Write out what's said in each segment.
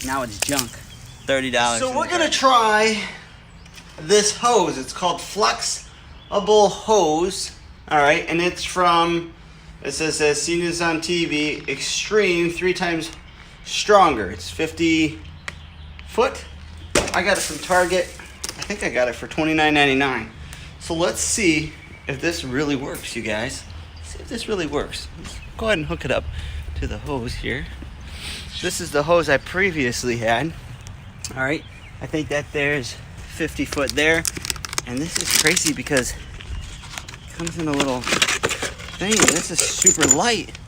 Now it's junk. $30. So we're gonna try this hose. It's called Felx-Able hose. All right, and it's from, it says as seen as on TV, Extreme, 3 times stronger. It's 50 foot. I got it from Target. I think I got it for $29.99. So let's see if this really works, you guys. Let's see if this really works. Let's go ahead and hook it up to the hose here. This is the hose I previously had. All right, I think that there's 50 foot there. And this is crazy because it comes in a little thing. This is super light.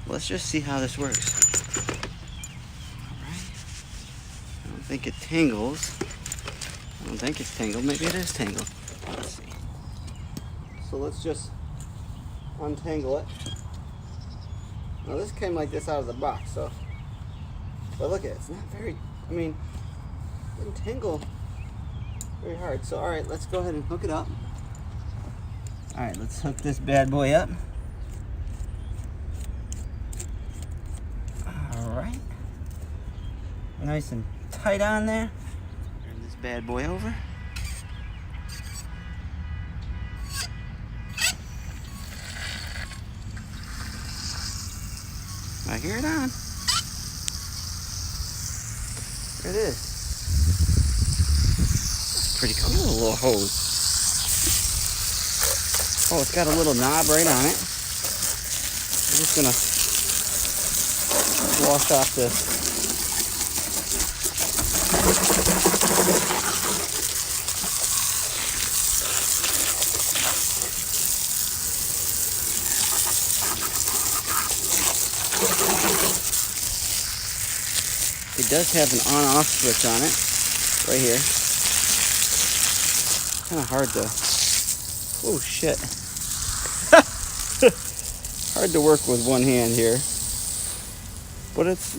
Let's just see how this works. All right. I don't think it tangles. I don't think it's tangled. Maybe it is tangled. Let's see. So let's just untangle it. Now this came like this out of the box, so. But look at it. It's not very. I mean, it didn't tangle very hard. So all right, let's go ahead and hook it up. All right, let's hook this bad boy up. All right, nice and tight on there. Turn this bad boy over. I hear it on. There it is. Pretty cool little hose. Oh, it's got a little knob right on it. I'm just gonna wash off this. It does have an on-off switch on it, right here. Kind of hard to. Oh shit! Hard to work with one hand here, but it's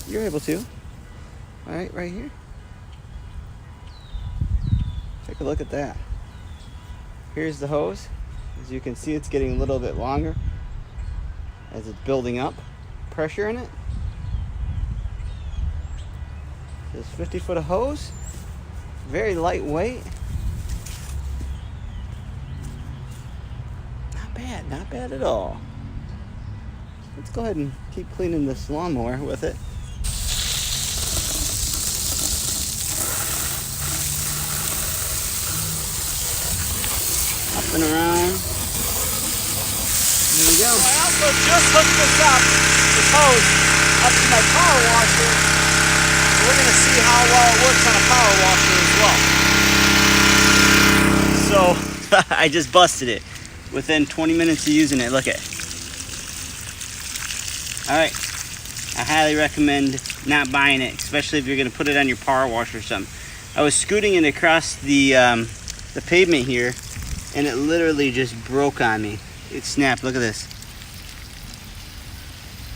you're able to. All right, right here. Take a look at that. Here's the hose. As you can see, it's getting a little bit longer as it's building up pressure in it. This 50 foot of hose, very lightweight. Not bad at all. Let's go ahead and keep cleaning this lawnmower with it. Up and around. There we go. I also just hooked this hose up to my power washer. We're going to see how well it works on a power washer as well. So, I just busted it within 20 minutes of using it. Look at it. Alright, I highly recommend not buying it, especially if you're going to put it on your power washer or something. I was scooting it across the pavement here, and it literally just broke on me. It snapped. Look at this.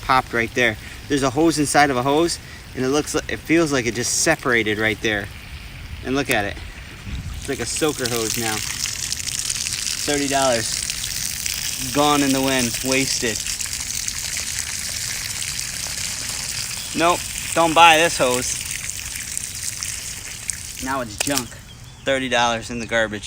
Popped right there. There's a hose inside of a hose, and it feels like it just separated right there. And look at it. It's like a soaker hose now. $30. Gone in the wind. Wasted. Nope. Don't buy this hose. Now it's junk. $30 in the garbage.